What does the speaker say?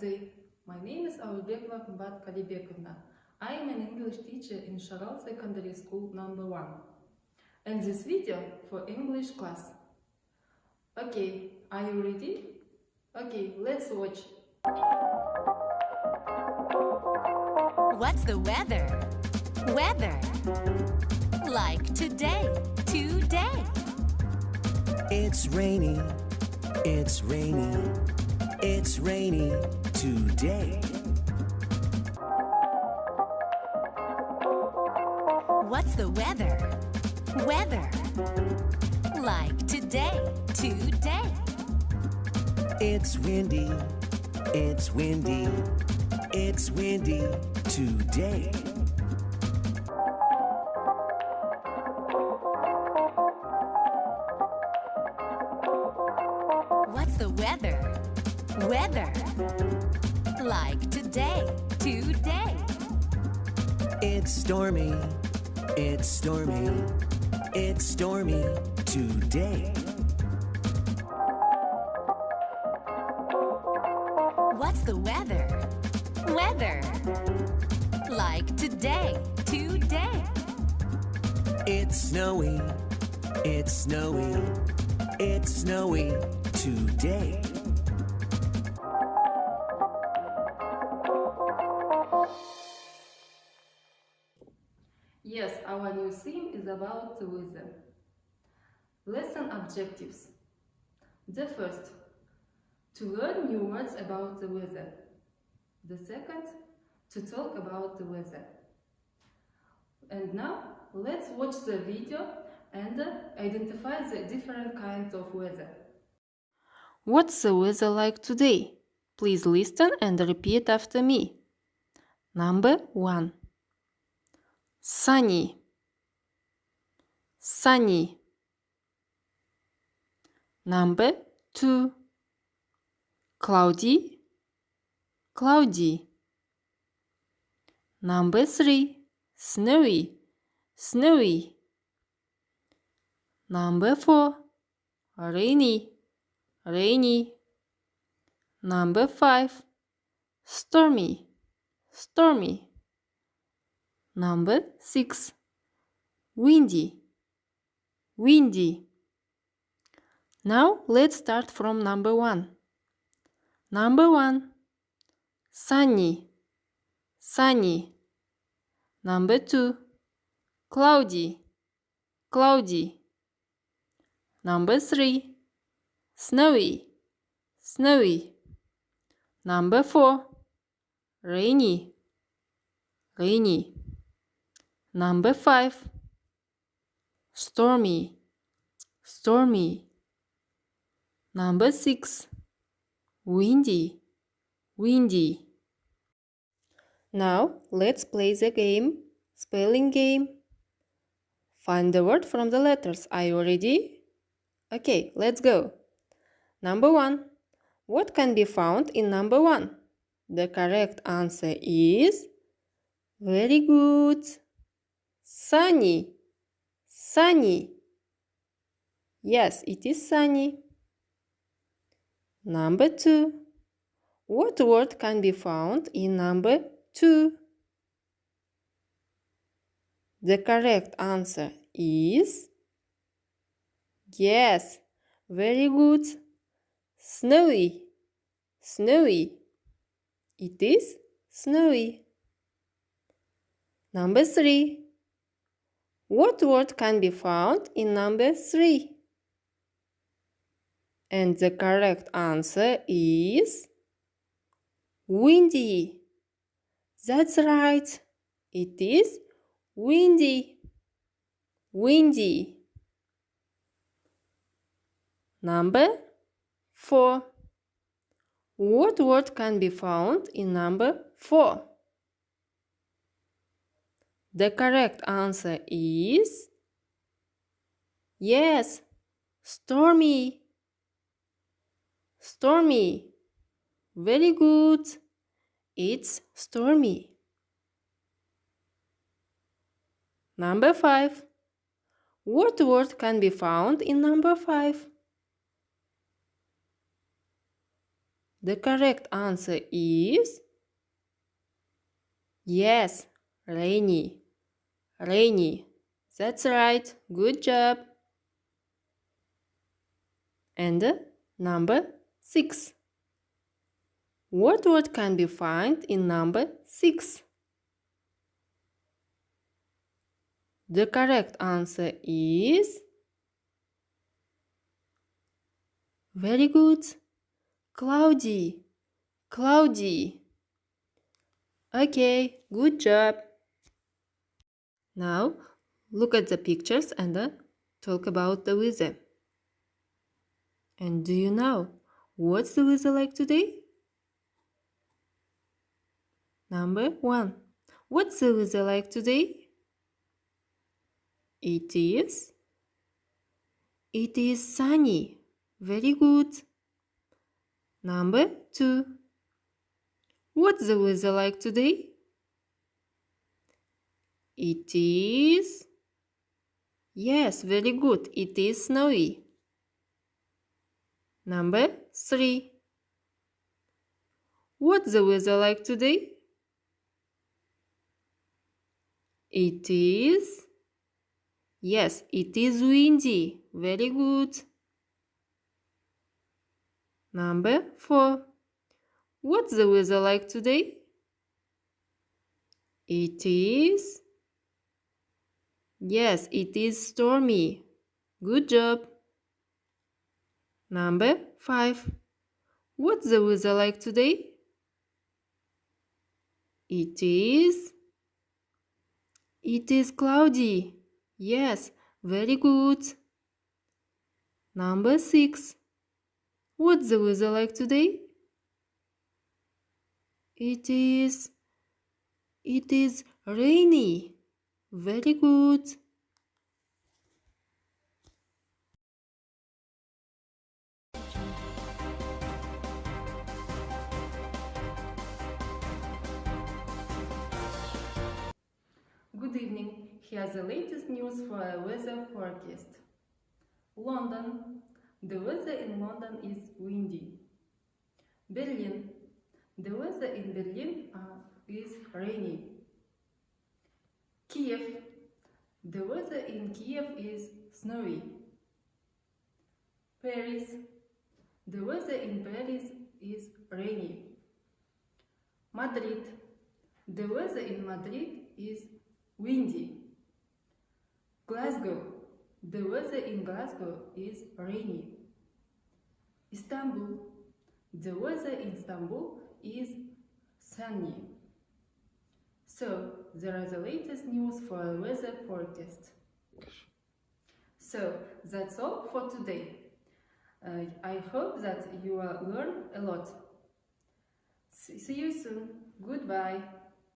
day. My name is Aulbekova Mbat Kalibekovna. I am an English teacher in Sharal Secondary School number 1. And this video for English class. Okay, are you ready? Okay, let's watch. What's the weather? Weather. Like today. Today. It's rainy. It's rainy. It's rainy today. What's the weather? Weather. Like today. Today. It's windy. It's windy. It's windy today. What's the weather? Weather. Like today. Today. It's stormy. It's stormy. It's stormy today. What's the weather? Weather. Like today. Today. It's snowy. It's snowy. It's snowy today. Yes, our new theme is about the weather. Lesson objectives. The first, to learn new words about the weather. The second, to talk about the weather. And now, let's watch the video and identify the different kinds of weather. What's the weather like today? Please listen and repeat after me. Number 1. Sunny. Sunny. Number 2. Cloudy. Cloudy. Number 3. Snowy. Snowy. Number 4. Rainy. Rainy. Number 5. Stormy. Stormy. Number 6. Windy. Windy. Now let's start from number 1. Number 1. Sunny. Sunny. Number 2. Cloudy. Cloudy. Number 3. Snowy. Snowy. Number 4. Rainy. Rainy. Number 5. Stormy. Stormy. Number 6. Windy. Windy. Now let's play the game, spelling game. Find the word from the letters. Are you ready? Okay, let's go. Number 1. What can be found in number 1? The correct answer is very good. Sunny. Sunny. Yes, it is sunny. Number 2. What word can be found in number 2? The correct answer is yes, very good. Snowy. Snowy. It is snowy. Number 3. What word can be found in number 3? And the correct answer is windy. That's right. It is windy. Windy. Number 4. What word can be found in number 4? The correct answer is yes, stormy. Stormy. Very good. It's stormy. Number 5. What word can be found in number 5? The correct answer is yes, rainy. Rainy. That's right. Good job. And number 6. What word can be found in number 6? The correct answer is very good. Cloudy. Cloudy. Okay, good job. Now, look at the pictures and talk about the weather. And do you know what's the weather like today? Number 1. What's the weather like today? It is sunny. Very good. Number 2. What's the weather like today? It is... Yes, very good. It is snowy. Number 3. What's the weather like today? It is... Yes, it is windy. Very good. Number 4. What's the weather like today? It is... Yes, it is stormy. Good job. Number 5. What's the weather like today? It is cloudy. Yes, very good. Number 6. What's the weather like today? It is rainy. Very good. Good evening. Here's the latest news for a weather forecast. London. The weather in London is windy. Berlin. The weather in Berlin is rainy. Kiev. The weather in Kiev is snowy. Paris. The weather in Paris is rainy. Madrid. The weather in Madrid is windy. Glasgow. The weather in Glasgow is rainy. Istanbul. The weather in Istanbul is sunny. So, there are the latest news for a weather forecast. So, that's all for today. I hope that you will learn a lot. See you soon. Goodbye.